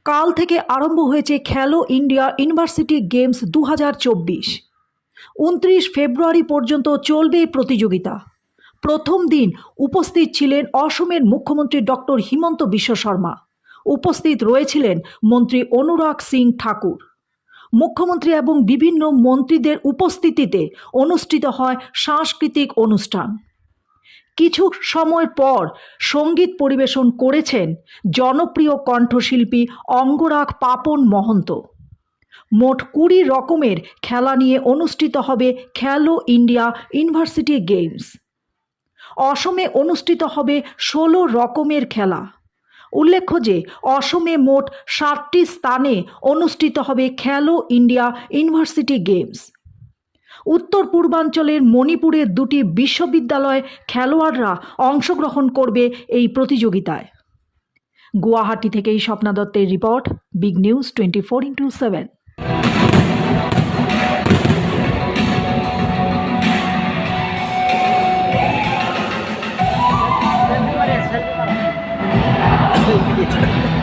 কাল থেকে আরম্ভ হয়েছে খেলো ইন্ডিয়া ইউনিভার্সিটি গেমস 2024। 29 ফেব্রুয়ারি পর্যন্ত চলবে এই প্রতিযোগিতা। প্রথম দিন উপস্থিত ছিলেন অসমের মুখ্যমন্ত্রী ডক্টর হিমন্ত বিশ্ব শর্মা। উপস্থিত রয়েছিলেন মন্ত্রী অনুরাগ সিং ঠাকুর। মুখ্যমন্ত্রী এবং বিভিন্ন মন্ত্রীদের উপস্থিতিতে অনুষ্ঠিত হয় সাংস্কৃতিক অনুষ্ঠান। কিছু সময় পর সঙ্গীত পরিবেশন করেছেন জনপ্রিয় কণ্ঠশিল্পী অঙ্গরাগ পাপন মহন্ত। মোট 20 রকমের খেলা নিয়ে অনুষ্ঠিত হবে খেলো ইন্ডিয়া ইউনিভার্সিটি গেমস। অসমে অনুষ্ঠিত হবে 16 রকমের খেলা। উল্লেখ্য যে অসমে মোট 7টি স্থানে অনুষ্ঠিত হবে খেলো ইন্ডিয়া ইউনিভার্সিটি গেমস। উত্তর পূর্বাঞ্চলের মণিপুরের 2টি বিশ্ববিদ্যালয় খেলোয়াড়রা অংশগ্রহণ করবে এই প্রতিযোগিতায়। গুয়াহাটি থেকে স্বপ্না দত্তের report, big news 24x7। Thank you.